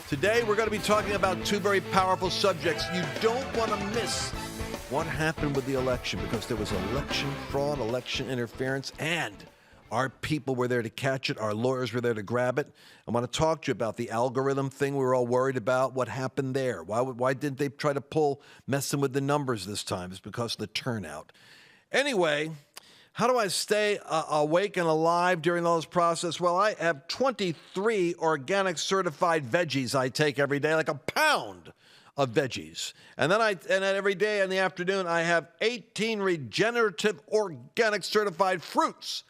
Today, we're going to be talking about two very powerful subjects. You don't want to miss what happened with the election, because there was election fraud, election interference, and our people were there to catch it. Our lawyers were there to grab it. I want to talk to you about the algorithm thing we were all worried about. What happened there? Why didn't they try to messing with the numbers this time? It's because of the turnout. Anyway, how do I stay awake and alive during all this process? Well, I have 23 organic certified veggies I take every day, like a pound of veggies. And then every day in the afternoon, I have 18 regenerative organic certified fruits.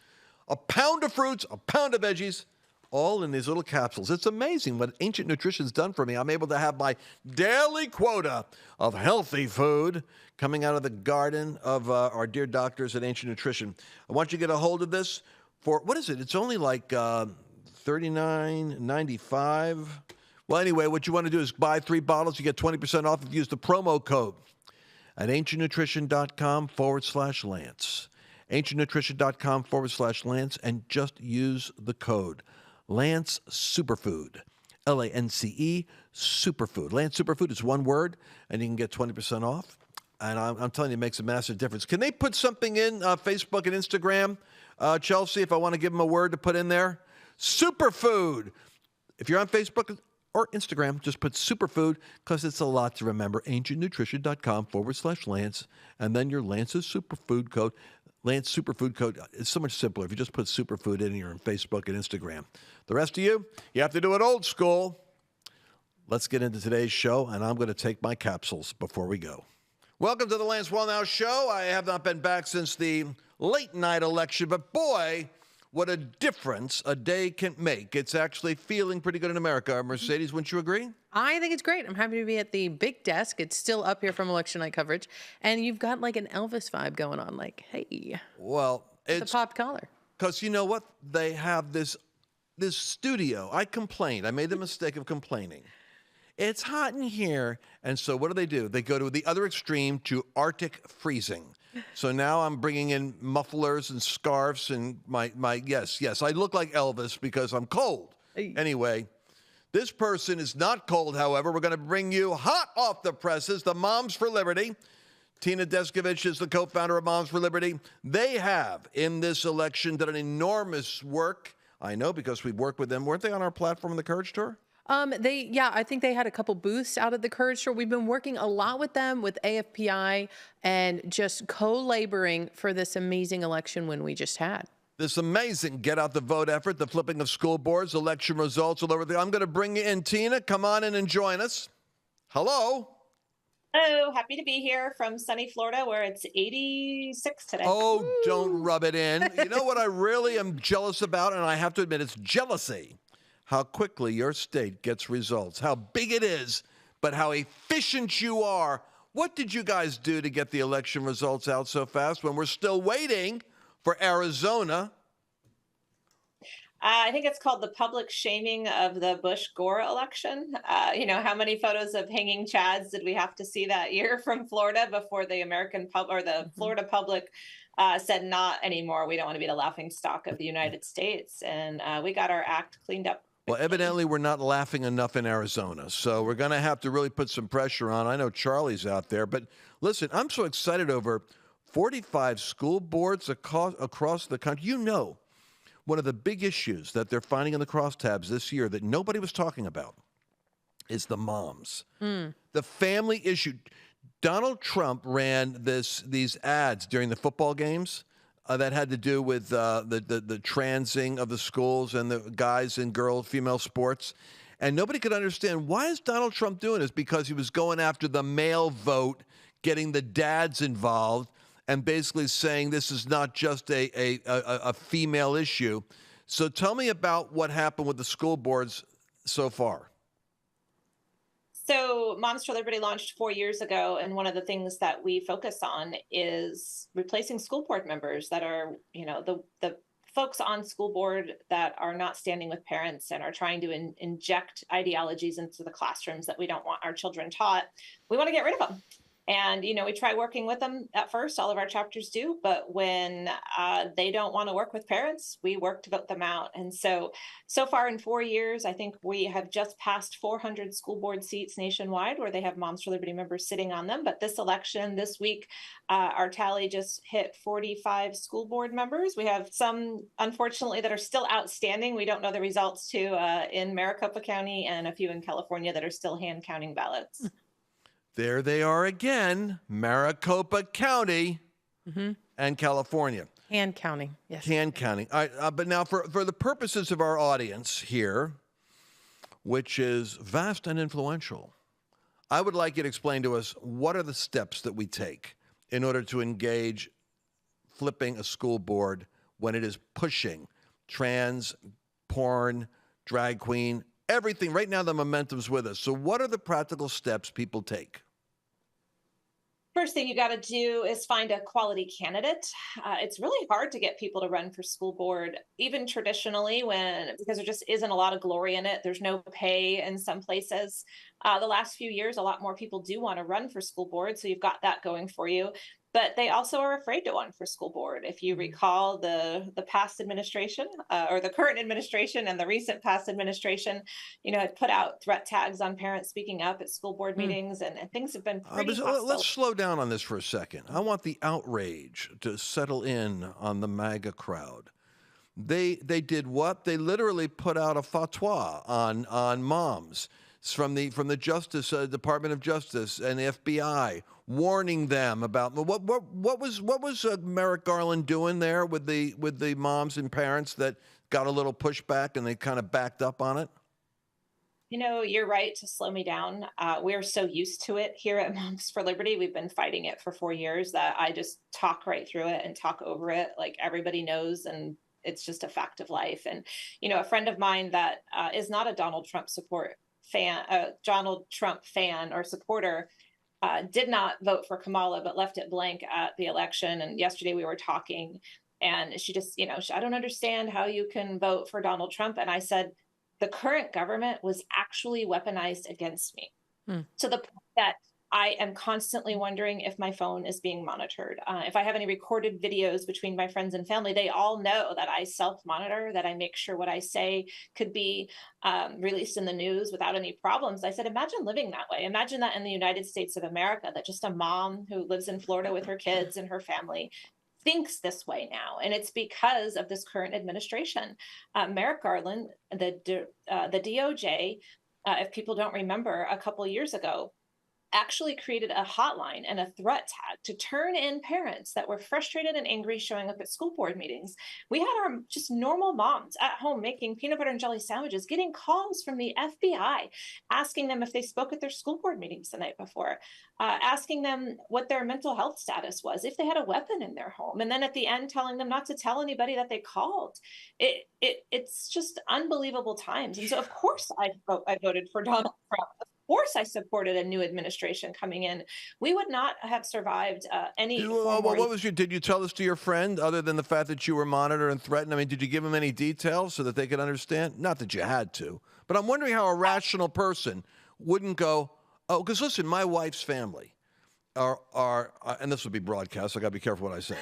A pound of fruits, a pound of veggies, all in these little capsules. It's amazing what Ancient Nutrition's done for me. I'm able to have my daily quota of healthy food coming out of the garden of our dear doctors at Ancient Nutrition. I want you to get a hold of this for, what is it? It's only like $39.95. Well, anyway, what you want to do is buy 3 bottles. You get 20% off if you use the promo code at ancientnutrition.com/Lance. ancientnutrition.com/Lance, and just use the code Lance Superfood. LANCE Superfood. Lance Superfood is one word, and you can get 20% off. And I'm telling you, it makes a massive difference. Can they put something in Facebook and Instagram, Chelsea, if I want to give them a word to put in there? Superfood. If you're on Facebook or Instagram, just put superfood, because it's a lot to remember. ancientnutrition.com/Lance, and then your Lance's Superfood code. Lance Superfood code. It's so much simpler if you just put superfood in here on Facebook and Instagram. The rest of you have to do it old school. Let's get into today's show, and I'm going to take my capsules before we go. Welcome to the Lance Wallnau Show. I have not been back since the late night election, but boy, what a difference a day can make. It's actually feeling pretty good in America. Mercedes, wouldn't you agree? I think it's great. I'm happy to be at the big desk. It's still up here from election night coverage. And you've got like an Elvis vibe going on. Like, hey. Well, it's the pop collar. Because you know what? They have this studio. I complained. I made the mistake of complaining. It's hot in here. And so what do? They go to the other extreme, to Arctic freezing. So now I'm bringing in mufflers and scarves and yes, I look like Elvis because I'm cold. Hey. Anyway, this person is not cold, however. We're going to bring you hot off the presses, the Moms for Liberty. Tina Descovich is the co-founder of Moms for Liberty. They have, in this election, done an enormous work. I know, because we've worked with them. Weren't they on our platform in the Courage Tour? I think they had a couple booths out at the Courage Tour. We've been working a lot with them, with AFPI, and just co-laboring for this amazing election win we just had. This amazing get out the vote effort, the flipping of school boards, election results all over. I'm going to bring you in, Tina. Come on in and join us. Hello. Hello, happy to be here from sunny Florida, where it's 86 today. Oh, Woo! Don't rub it in. You know what I really am jealous about, and I have to admit it's jealousy. How quickly your state gets results, how big it is, but how efficient you are. What did you guys do to get the election results out so fast when we're still waiting for Arizona? I think it's called the public shaming of the Bush-Gore election. How many photos of hanging chads did we have to see that year from Florida before the Florida public said not anymore? We don't want to be the laughingstock of the United States. And we got our act cleaned up. Well, evidently we're not laughing enough in Arizona, so we're going to have to really put some pressure on. I know Charlie's out there, but listen, I'm so excited over 45 school boards across the country. You know, one of the big issues that they're finding in the crosstabs this year that nobody was talking about is the moms. The family issue. Donald Trump ran these ads during the football games that had to do with the transing of the schools and the guys and girls, female sports. And nobody could understand, why is Donald Trump doing this? Because he was going after the male vote, getting the dads involved, and basically saying this is not just a female issue. So tell me about what happened with the school boards so far. So Moms for Liberty launched 4 years ago, and one of the things that we focus on is replacing school board members that are, the folks on school board that are not standing with parents and are trying to inject ideologies into the classrooms that we don't want our children taught. We want to get rid of them. And, we try working with them at first, all of our chapters do, but when they don't want to work with parents, we work to vote them out. And so far in 4 years, I think we have just passed 400 school board seats nationwide where they have Moms for Liberty members sitting on them. But this election, this week, our tally just hit 45 school board members. We have some, unfortunately, that are still outstanding. We don't know the results too in Maricopa County, and a few in California that are still hand counting ballots. There they are again, Maricopa County and California. Hand counting, yes. Hand counting. All right, but now for the purposes of our audience here, which is vast and influential, I would like you to explain to us what are the steps that we take in order to engage flipping a school board when it is pushing trans, porn, drag queen, everything. Right now, the momentum's with us. So what are the practical steps people take? First thing you got to do is find a quality candidate. It's really hard to get people to run for school board, even traditionally, because there just isn't a lot of glory in it. There's no pay in some places. The last few years, a lot more people do want to run for school board, so you've got that going for you. But they also are afraid to run for school board. If you recall, the past administration, or the current administration and the recent past administration, had put out threat tags on parents speaking up at school board meetings, and things have been pretty hostile. Let's slow down on this for a second. I want the outrage to settle in on the MAGA crowd. They did what? They literally put out a fatwa on moms from the Department of Justice and the FBI, warning them about what was Merrick Garland doing there with the moms and parents that got a little pushback and they kind of backed up on it? You're right to slow me down. We're so used to it here at Moms for Liberty. We've been fighting it for 4 years that I just talk right through it and talk over it like everybody knows, and it's just a fact of life. And a friend of mine that is not a Donald Trump fan or supporter did not vote for Kamala, but left it blank at the election. And yesterday we were talking, and she just, I don't understand how you can vote for Donald Trump. And I said, the current government was actually weaponized against me to the point that I am constantly wondering if my phone is being monitored. If I have any recorded videos between my friends and family, they all know that I self-monitor, that I make sure what I say could be released in the news without any problems. I said, imagine living that way. Imagine that in the United States of America, that just a mom who lives in Florida with her kids and her family thinks this way now. And it's because of this current administration. Merrick Garland, the DOJ, if people don't remember, a couple years ago, actually created a hotline and a threat tag to turn in parents that were frustrated and angry showing up at school board meetings. We had our just normal moms at home making peanut butter and jelly sandwiches, getting calls from the FBI, asking them if they spoke at their school board meetings the night before, asking them what their mental health status was, if they had a weapon in their home, and then at the end telling them not to tell anybody that they called. It's just unbelievable times. And so, of course, I voted for Donald Trump. Of course, I supported a new administration coming in. We would not have survived any. Did you tell this to your friend, other than the fact that you were monitored and threatened? I mean, did you give him any details so that they could understand? Not that you had to, but I'm wondering how a rational person wouldn't go, oh, because listen, my wife's family are and this will be broadcast, so I got to be careful what I say.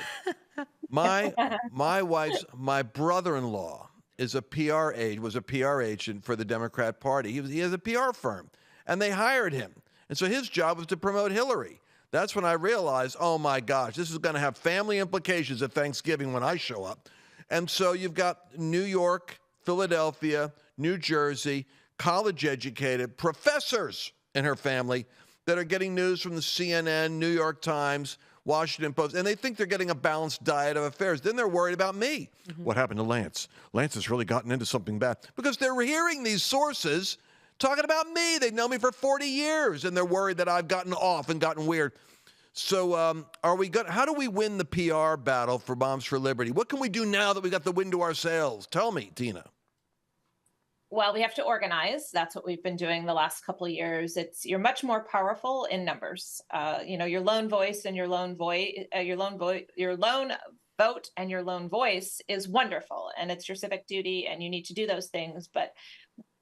My brother-in-law was a PR agent for the Democrat Party. He has a PR firm. And they hired him. And so his job was to promote Hillary. That's when I realized, oh my gosh, this is going to have family implications at Thanksgiving when I show up. And so you've got New York, Philadelphia, New Jersey, college-educated professors in her family that are getting news from the CNN, New York Times, Washington Post, and they think they're getting a balanced diet of affairs. Then they're worried about me. What happened to Lance? Lance has really gotten into something bad. Because they're hearing these sources talking about me. They've known me for 40 years, and they're worried that I've gotten off and gotten weird. So how do we win the PR battle for Moms for Liberty? What can we do now that we got the wind to our sails? Tell me, Tina. Well, we have to organize. That's what we've been doing the last couple of years. You're much more powerful in numbers. Your lone voice and your lone vote and your lone voice is wonderful, and it's your civic duty, and you need to do those things. But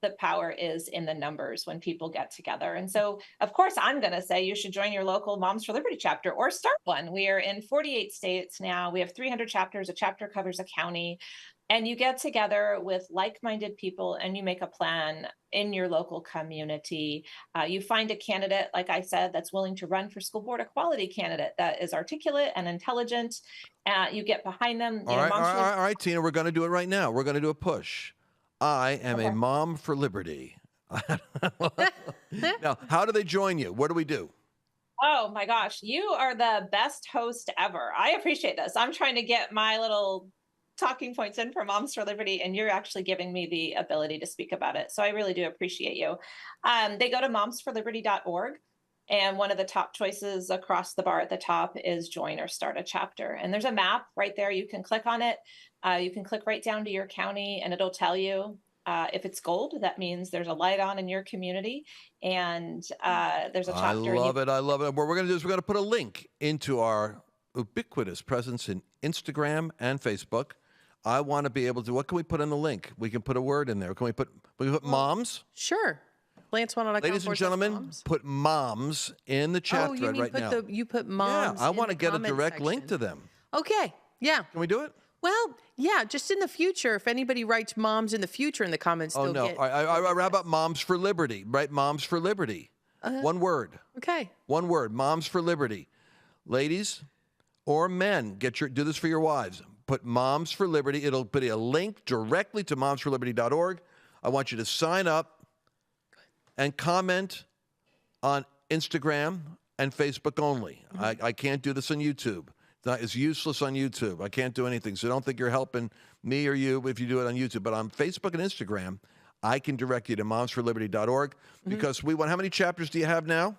the power is in the numbers when people get together. And so, of course, I'm going to say you should join your local Moms for Liberty chapter or start one. We are in 48 states now. We have 300 chapters. A chapter covers a county. And you get together with like-minded people and you make a plan in your local community. You find a candidate, like I said, that's willing to run for school board equality candidate that is articulate and intelligent. You get behind them. All right, Tina, we're going to do it right now. We're going to do a push. I am a mom for liberty. Now, how do they join you? What do we do? Oh my gosh, you are the best host ever. I appreciate this. I'm trying to get my little talking points in for Moms for Liberty, and you're actually giving me the ability to speak about it. So I really do appreciate you. They go to momsforliberty.org, and one of the top choices across the bar at the top is join or start a chapter. And there's a map right there. You can click on it. You can click right down to your county, and it'll tell you if it's gold, that means there's a light on in your community, and there's a chapter. I love it. I love it. What we're going to do is we're going to put a link into our ubiquitous presence in Instagram and Facebook. I want to be able to, what can we put in the link? We can put a word in there. Can we put moms? Sure. Ladies and gentlemen, put moms in the chat thread right now. You put moms. Yeah, I want to get a direct section. link to them. Okay. Yeah. Can we do it? Well, yeah, just in the future, if anybody writes moms in the future in the comments, Oh, no. How about Moms for Liberty? Right? Moms for Liberty. One word. Okay. One word. Moms for Liberty. Ladies or men, do this for your wives. Put Moms for Liberty. It'll put a link directly to momsforliberty.org. I want you to sign up and comment on Instagram and Facebook only. I can't do this on YouTube. It's useless on YouTube. I can't do anything. So don't think you're helping me or you if you do it on YouTube. But on Facebook and Instagram, I can direct you to momsforliberty.org because we want, how many chapters do you have now?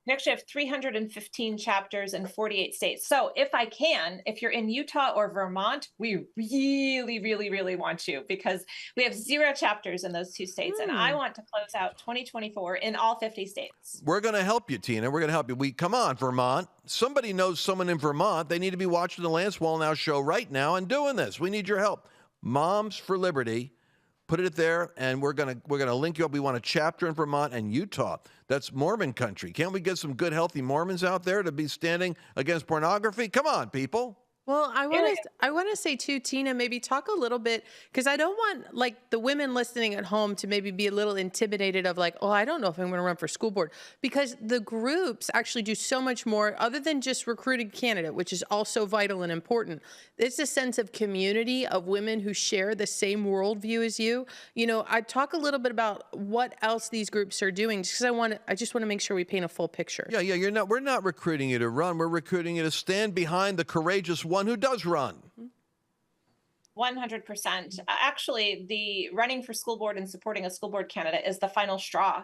We actually have 315 chapters in 48 states. So if you're in Utah or Vermont, we really, really, really want you because we have 0 chapters in those 2 states. And I want to close out 2024 in all 50 states. We're going to help you, Tina. We're going to help you. Come on, Vermont. Somebody knows someone in Vermont. They need to be watching the Lance Wallnau show right now and doing this. We need your help. Moms for Liberty. Put it there, and we're gonna link you up. We want a chapter in Vermont and Utah. That's Mormon country. Can't we get some good, healthy Mormons out there to be standing against pornography? Come on, people. Well, I want to say too, Tina, maybe talk a little bit, because I don't want like the women listening at home to maybe be a little intimidated of like, oh, I don't know if I'm going to run for school board, because the groups actually do so much more other than just recruiting candidate, which is also vital and important. It's a sense of community of women who share the same worldview as you. You know, I talk a little bit about what else these groups are doing, just because I just want to make sure we paint a full picture. Yeah. We're not recruiting you to run. We're recruiting you to stand behind the courageous one who does run. 100%. Actually, the running for school board and supporting a school board candidate is the final straw.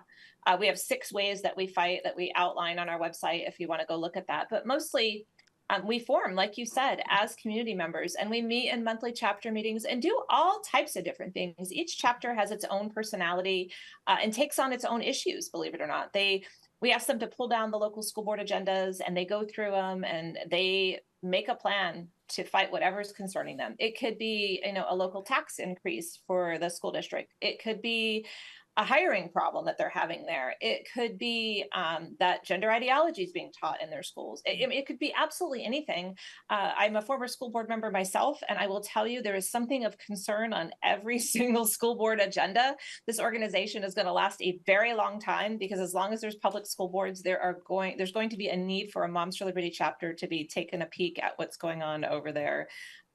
We have 6 ways that we fight that we outline on our website if you want to go look at that. But mostly we form, like you said, as community members, and we meet in monthly chapter meetings and do all types of different things. Each chapter has its own personality and takes on its own issues, believe it or not. We ask them to pull down the local school board agendas, and they go through them and they make a plan to fight whatever's concerning them. It could be, a local tax increase for the school district. It could be a hiring problem that they're having there. It could be that gender ideology is being taught in their schools. It could be absolutely anything. I'm a former school board member myself, and I will tell you there is something of concern on every single school board agenda. This organization is going to last a very long time because as long as there's public school boards, there's going to be a need for a Moms for Liberty chapter to be taking a peek at what's going on over there.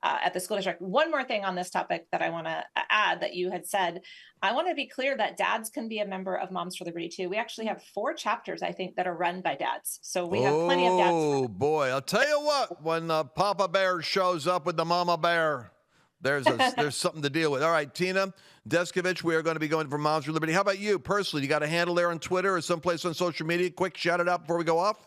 At the school district. One more thing on this topic that I want to add that you had said, I want to be clear that dads can be a member of Moms for Liberty too. We actually have 4 chapters, I think, that are run by dads. So we have plenty of dads. Oh boy, I'll tell you what, when the Papa Bear shows up with the Mama Bear, there's something to deal with. All right, Tina Descovich, we are going to be going for Moms for Liberty. How about you personally? You got a handle there on Twitter or someplace on social media? Quick, shout it out before we go off.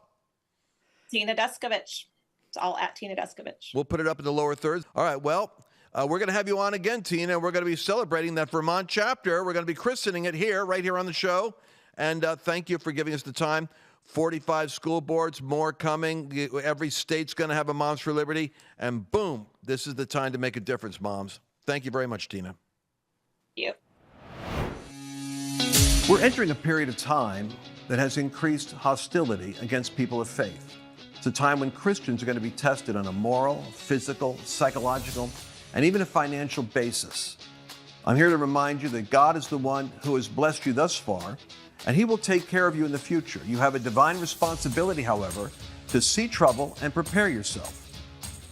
Tina Descovich. It's all at Tina Descovich. We'll put it up in the lower thirds. All right, well, we're going to have you on again, Tina. We're going to be celebrating that Vermont chapter. We're going to be christening it right here on the show. And thank you for giving us the time. 45 school boards, more coming. Every state's going to have a Moms for Liberty. And boom, this is the time to make a difference, moms. Thank you very much, Tina. Thank you. We're entering a period of time that has increased hostility against people of faith. It's a time when Christians are going to be tested on a moral, physical, psychological, and even a financial basis. I'm here to remind you that God is the one who has blessed you thus far, and He will take care of you in the future. You have a divine responsibility, however, to see trouble and prepare yourself.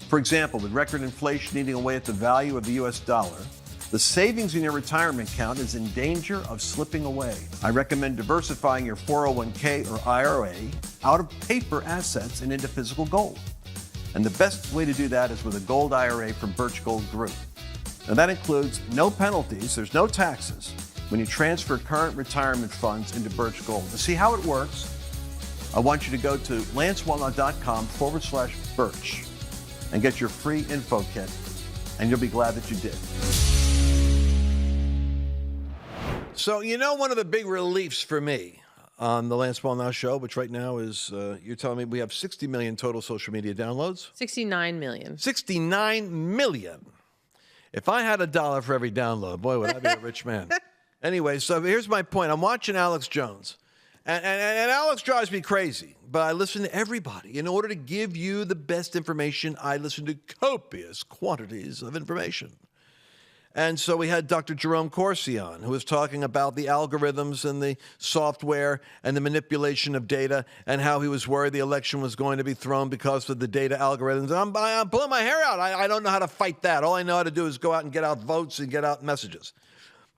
For example, with record inflation eating away at the value of the US dollar, the savings in your retirement account is in danger of slipping away. I recommend diversifying your 401k or IRA out of paper assets and into physical gold. And the best way to do that is with a gold IRA from Birch Gold Group. Now that includes no penalties, there's no taxes when you transfer current retirement funds into Birch Gold. To see how it works, I want you to go to lancewallnau.com/Birch and get your free info kit, and you'll be glad that you did. So, you know, one of the big reliefs for me on the Lance Wallnau Show, which right now is, you're telling me we have 60 million total social media downloads? 69 million. 69 million. If I had $1 for every download, boy, would I be a rich man. Anyway, so here's my point. I'm watching Alex Jones, and Alex drives me crazy, but I listen to everybody. In order to give you the best information, I listen to copious quantities of information. And so we had Dr. Jerome Corsi on, who was talking about the algorithms and the software and the manipulation of data and how he was worried the election was going to be thrown because of the data algorithms. And I'm pulling my hair out. I don't know how to fight that. All I know how to do is go out and get out votes and get out messages.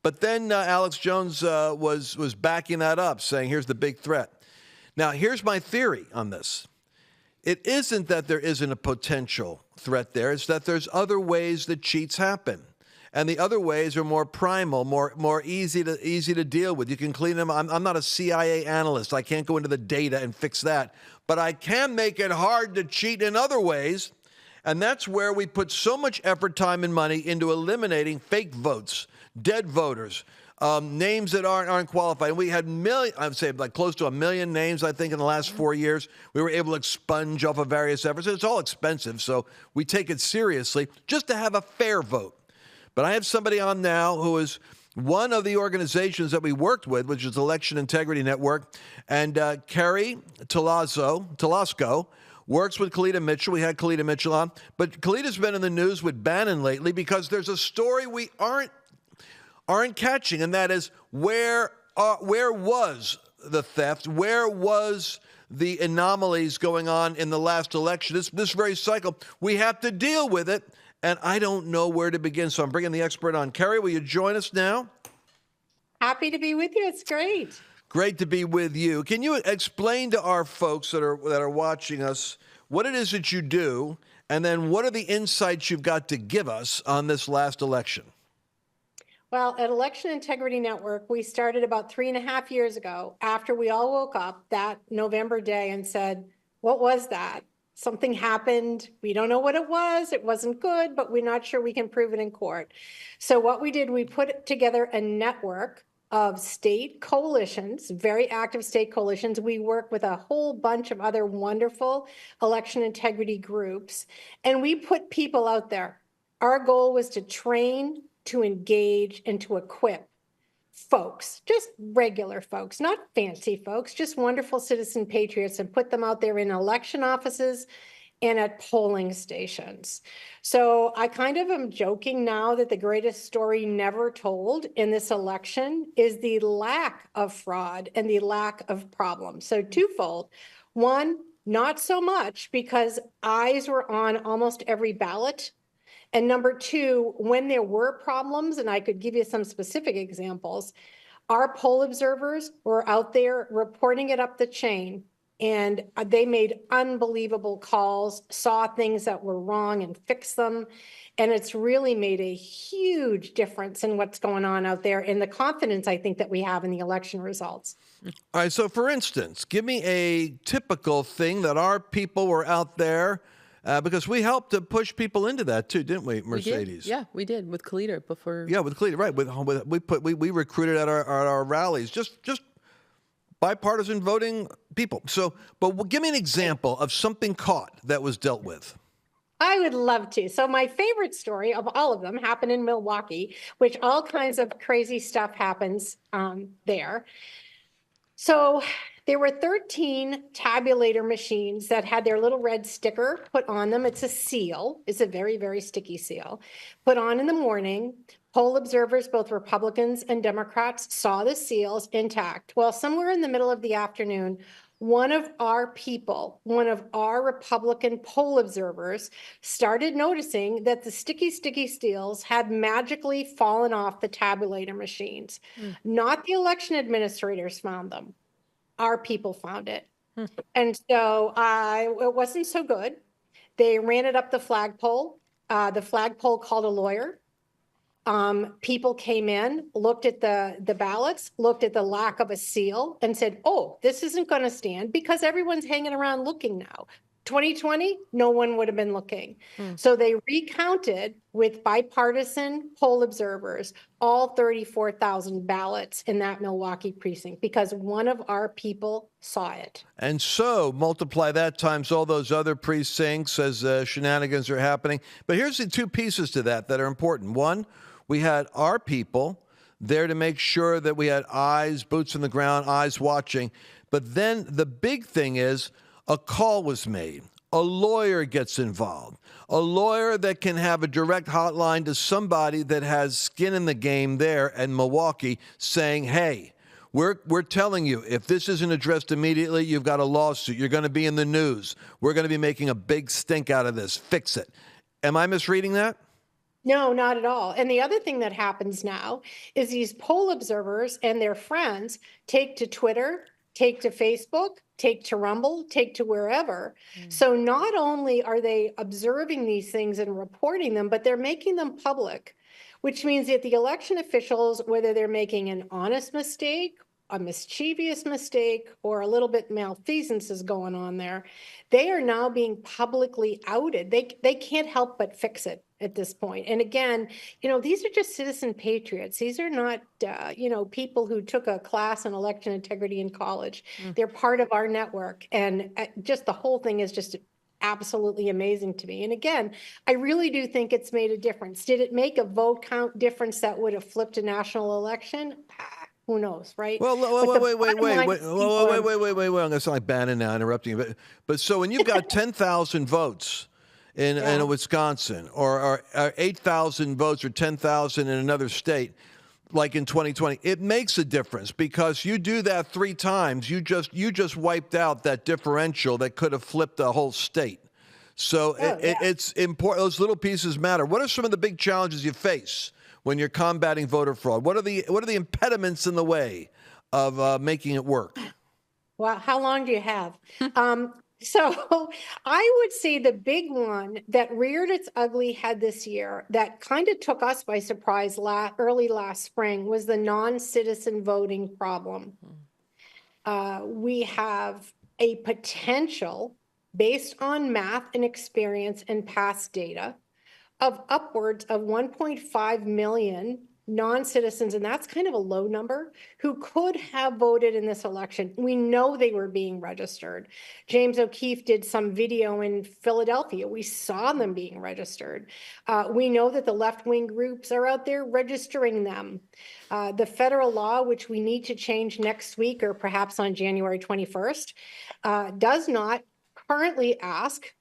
But then Alex Jones was backing that up, saying, here's the big threat. Now, here's my theory on this. It isn't that there isn't a potential threat there. It's that there's other ways that cheats happen. And the other ways are more primal, more easy to deal with. You can clean them. I'm not a CIA analyst. I can't go into the data and fix that. But I can make it hard to cheat in other ways. And that's where we put so much effort, time, and money into eliminating fake votes, dead voters, names that aren't qualified. And we had I'd say like close to 1 million names, I think, in the last 4 years. We were able to expunge off of various efforts. It's all expensive, so we take it seriously just to have a fair vote. But I have somebody on now who is one of the organizations that we worked with, which is Election Integrity Network, and Kerri Toloczko works with Kalita Mitchell. We had Kalita Mitchell on, but Kalita's been in the news with Bannon lately because there's a story we aren't catching, and that is where was the theft? Where was the anomalies going on in the last election? This very cycle, we have to deal with it. And I don't know where to begin, so I'm bringing the expert on. Kerri, will you join us now? Happy to be with you. It's great. Great to be with you. Can you explain to our folks that are watching us what it is that you do, and then what are the insights you've got to give us on this last election? Well, at Election Integrity Network, we started about 3.5 years ago after we all woke up that November day and said, what was that? Something happened. We don't know what it was. It wasn't good, but we're not sure we can prove it in court. So what we did, we put together a network of state coalitions, very active state coalitions. We work with a whole bunch of other wonderful election integrity groups, and we put people out there. Our goal was to train, to engage, and to equip folks, just regular folks, not fancy folks, just wonderful citizen patriots, and put them out there in election offices and at polling stations. So I kind of am joking now that the greatest story never told in this election is the lack of fraud and the lack of problems. So twofold. One, not so much, because eyes were on almost every ballot. And number two, when there were problems, and I could give you some specific examples, our poll observers were out there reporting it up the chain, and they made unbelievable calls, saw things that were wrong and fixed them. And it's really made a huge difference in what's going on out there and the confidence, I think, that we have in the election results. All right, so for instance, give me a typical thing that our people were out there because we helped to push people into that too, didn't we, Mercedes? We did. Yeah, we did with Kalita before. Yeah, with Kalita, right? We recruited at our rallies, just bipartisan voting people. So, but give me an example of something caught that was dealt with. I would love to. So my favorite story of all of them happened in Milwaukee, which all kinds of crazy stuff happens there. So there were 13 tabulator machines that had their little red sticker put on them. It's a seal. It's a very, very sticky seal. Put on in the morning. Poll observers, both Republicans and Democrats, saw the seals intact. Well, somewhere in the middle of the afternoon, one of our people, one of our Republican poll observers, started noticing that the sticky seals had magically fallen off the tabulator machines. Not the election administrators found them. Our people found it. And so it wasn't so good. They ran it up the flagpole. The flagpole called a lawyer. People came in, looked at the ballots, looked at the lack of a seal and said, oh, this isn't going to stand because everyone's hanging around looking now. 2020, no one would have been looking. So they recounted with bipartisan poll observers all 34,000 ballots in that Milwaukee precinct because one of our people saw it. And so multiply that times all those other precincts as shenanigans are happening. But here's the two pieces to that are important. One, we had our people there to make sure that we had eyes, boots on the ground, eyes watching. But then the big thing is a call was made. A lawyer gets involved. A lawyer that can have a direct hotline to somebody that has skin in the game there in Milwaukee saying, hey, we're telling you, if this isn't addressed immediately, you've got a lawsuit. You're going to be in the news. We're going to be making a big stink out of this. Fix it. Am I misreading that? No, not at all. And the other thing that happens now is these poll observers and their friends take to Twitter, take to Facebook, take to Rumble, take to wherever. So not only are they observing these things and reporting them, but they're making them public, which means that the election officials, whether they're making an honest mistake, a mischievous mistake, or a little bit malfeasance is going on there, they are now being publicly outed. They can't help but fix it at this point. And again, these are just citizen patriots. These are not, people who took a class in election integrity in college. They're part of our network. And just the whole thing is just absolutely amazing to me. And again, I really do think it's made a difference. Did it make a vote count difference that would have flipped a national election? Who knows, right? Well, wait. I'm going to sound like Bannon now, interrupting you. But so when you've got 10,000 votes in Wisconsin or 8,000 votes or 10,000 in another state, like in 2020, it makes a difference because you do that 3 times. You just wiped out that differential that could have flipped the whole state. So it's important. Those little pieces matter. What are some of the big challenges you face when you're combating voter fraud? What are the impediments in the way of making it work? Well, how long do you have? So I would say the big one that reared its ugly head this year that kind of took us by surprise early last spring was the non-citizen voting problem. We have a potential based on math and experience and past data of upwards of 1.5 million non-citizens, and that's kind of a low number, who could have voted in this election. We know they were being registered. James O'Keefe did some video in Philadelphia. We saw them being registered. We know that the left-wing groups are out there registering them. The federal law, which we need to change next week or perhaps on January 21st, does not currently ask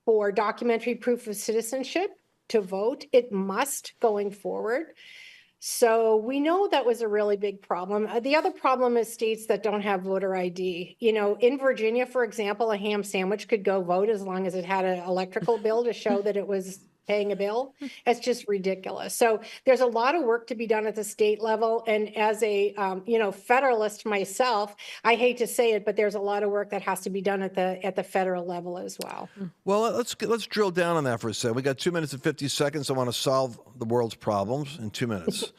for documentary proof of citizenship to vote. It must going forward. So we know that was a really big problem. The other problem is states that don't have voter ID. In Virginia, for example, a ham sandwich could go vote as long as it had an electrical bill to show that it was paying a bill. It's just ridiculous. So there's a lot of work to be done at the state level. And as a, federalist myself, I hate to say it, but there's a lot of work that has to be done at the federal level as well. Well, let's drill down on that for a second. We got 2 minutes and 50 seconds. I want to solve the world's problems in 2 minutes.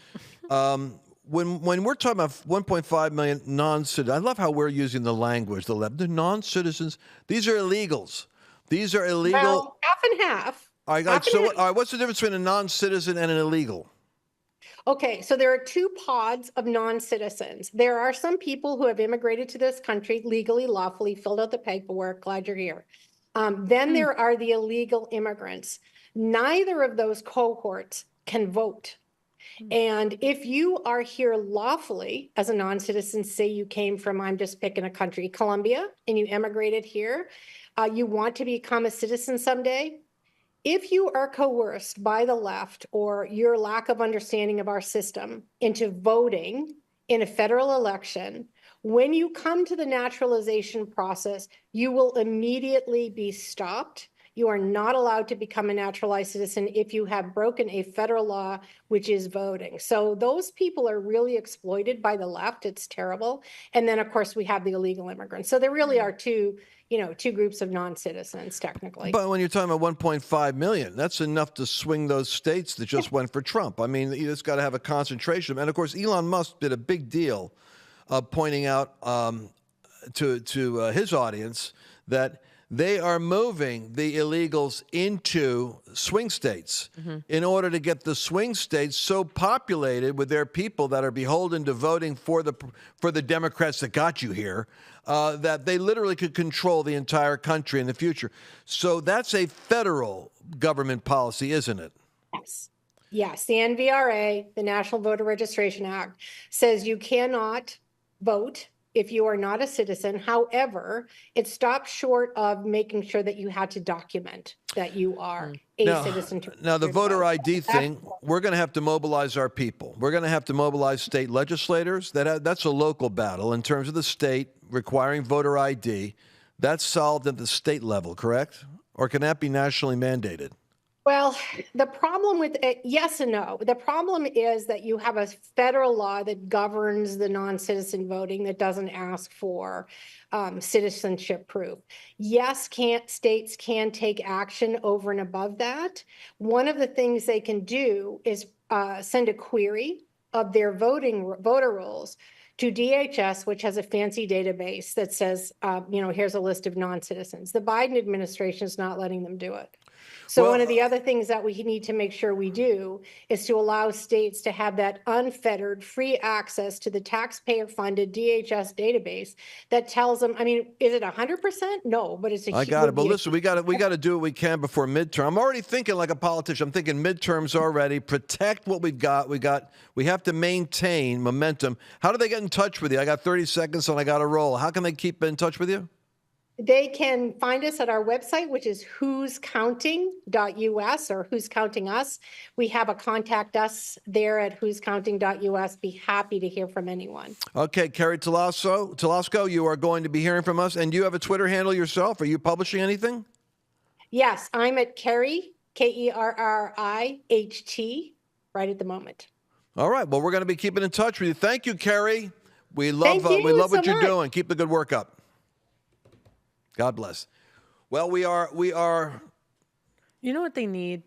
When we're talking about 1.5 million non-citizens, I love how we're using the language, the non-citizens. These are illegals. These are illegal. Well, half and half. All right, what's the difference between a non-citizen and an illegal? Okay, so there are 2 pods of non-citizens. There are some people who have immigrated to this country legally, lawfully, filled out the paperwork, glad you're here. Then there are the illegal immigrants. Neither of those cohorts can vote. And if you are here lawfully as a non-citizen, say you came from, I'm just picking a country, Colombia, and you immigrated here, you want to become a citizen someday, if you are coerced by the left or your lack of understanding of our system into voting in a federal election, when you come to the naturalization process, you will immediately be stopped. You are not allowed to become a naturalized citizen if you have broken a federal law, which is voting. So those people are really exploited by the left. It's terrible. And then, of course, we have the illegal immigrants. So there really are two groups of non-citizens, technically. But when you're talking about 1.5 million, that's enough to swing those states that just went for Trump. I mean, you just got to have a concentration. And, of course, Elon Musk did a big deal of pointing out to his audience that they are moving the illegals into swing states in order to get the swing states so populated with their people that are beholden to voting for the Democrats that got you here, that they literally could control the entire country in the future. So that's a federal government policy, isn't it? Yes. Yes. The NVRA, the National Voter Registration Act, says you cannot vote if you are not a citizen. However, it stops short of making sure that you had to document that you are a citizen. Now, the voter ID thing, we're going to have to mobilize our people. We're going to have to mobilize state legislators. That's a local battle in terms of the state requiring voter ID. That's solved at the state level, correct? Or can that be nationally mandated? Well, the problem with it, yes and no. The problem is that you have a federal law that governs the non-citizen voting that doesn't ask for citizenship proof. Yes, states can take action over and above that. One of the things they can do is send a query of their voter rolls to DHS, which has a fancy database that says, here's a list of non-citizens. The Biden administration is not letting them do it. So one of the other things that we need to make sure we do is to allow states to have that unfettered, free access to the taxpayer-funded DHS database that tells them, I mean, is it 100%? No, but it's a huge. I got it. But listen, we got to do what we can before midterm. I'm already thinking like a politician. I'm thinking midterms already. Protect what we've got. We have to maintain momentum. How do they get in touch with you? I got 30 seconds and I got to roll. How can they keep in touch with you? They can find us at our website, which is whoscounting.us or Who's Counting Us. We have a contact us there at whoscounting.us. Be happy to hear from anyone. Okay, Kerri Toloczko, you are going to be hearing from us. And do you have a Twitter handle yourself? Are you publishing anything? Yes, I'm at Kerri, Kerriht, right at the moment. All right. Well, we're going to be keeping in touch with you. Thank you, Kerri. We love what you're doing. Keep the good work up. God bless. Well, we are. You know what they need?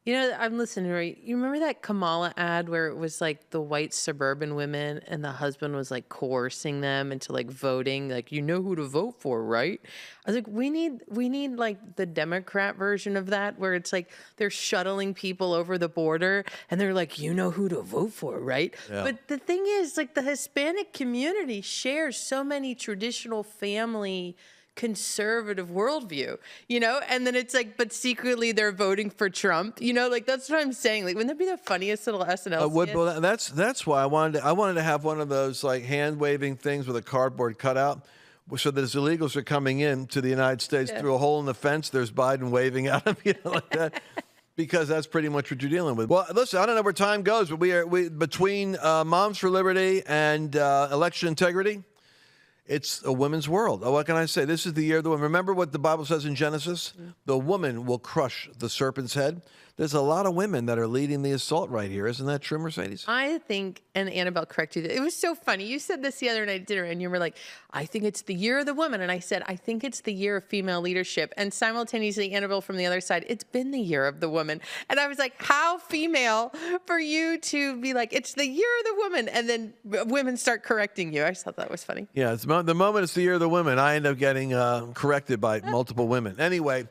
I'm listening to it. You remember that Kamala ad where it was like the white suburban women and the husband was like coercing them into like voting, like, you know who to vote for, right? I was like, we need like the Democrat version of that where it's like they're shuttling people over the border and they're like, you know who to vote for, right? Yeah. But the thing is, like, the Hispanic community shares so many traditional family conservative worldview, and then it's like, but secretly they're voting for Trump, like, that's what I'm saying. Like, wouldn't that be the funniest little SNL skit? Well, that's why I wanted to have one of those like hand waving things with a cardboard cutout, so that as illegals are coming in to the United States through a hole in the fence, there's Biden waving at them, like that. Because that's pretty much what you're dealing with. Well, listen, I don't know where time goes, but we between Moms for Liberty and election integrity, it's a women's world. Oh, what can I say? This is the year of the woman. Remember what the Bible says in Genesis? The woman will crush the serpent's head. There's a lot of women that are leading the assault right here. Isn't that true, Mercedes? I think, and Annabelle corrected it. It was so funny. You said this the other night at dinner, and you were like, I think it's the year of the woman. And I said, I think it's the year of female leadership. And simultaneously, Annabelle from the other side, it's been the year of the woman. And I was like, how female for you to be like, it's the year of the woman. And then women start correcting you. I just thought that was funny. Yeah, the moment it's the year of the woman, I end up getting corrected by multiple women. Anyway,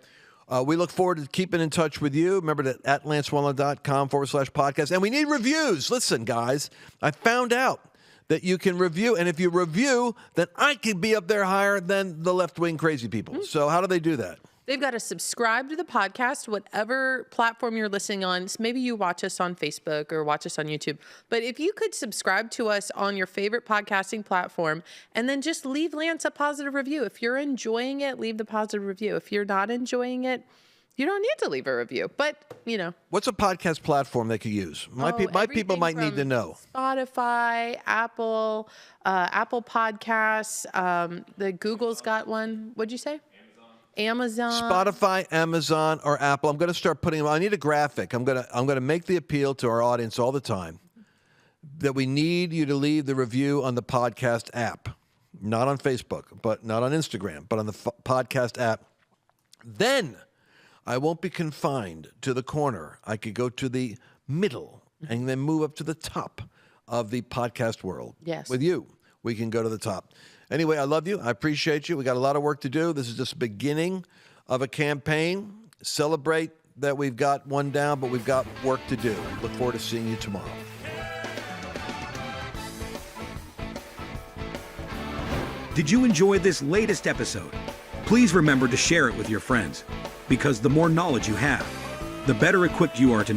we look forward to keeping in touch with you. Remember that at lancewallnau.com/podcast. And we need reviews. Listen, guys, I found out that you can review. And if you review, then I can be up there higher than the left-wing crazy people. So how do they do that? They've got to subscribe to the podcast, whatever platform you're listening on. So maybe you watch us on Facebook or watch us on YouTube. But if you could subscribe to us on your favorite podcasting platform and then just leave Lance a positive review. If you're enjoying it, leave the positive review. If you're not enjoying it, you don't need to leave a review. But, you know. What's a podcast platform they could use? My people might need to know. Spotify, Apple Podcasts, the Google's got one. What'd you say? Amazon. Spotify, Amazon, or Apple. I'm going to start putting them. I need a graphic. I'm going to make the appeal to our audience all the time that we need you to leave the review on the podcast app, not on Facebook, but not on Instagram, but on the podcast app. Then I won't be confined to the corner. I could go to the middle and then move up to the top of the podcast world. Yes. With you, we can go to the top. Anyway, I love you. I appreciate you. We got a lot of work to do. This is just the beginning of a campaign. Celebrate that we've got one down, but we've got work to do. Look forward to seeing you tomorrow. Did you enjoy this latest episode? Please remember to share it with your friends, because the more knowledge you have, the better equipped you are to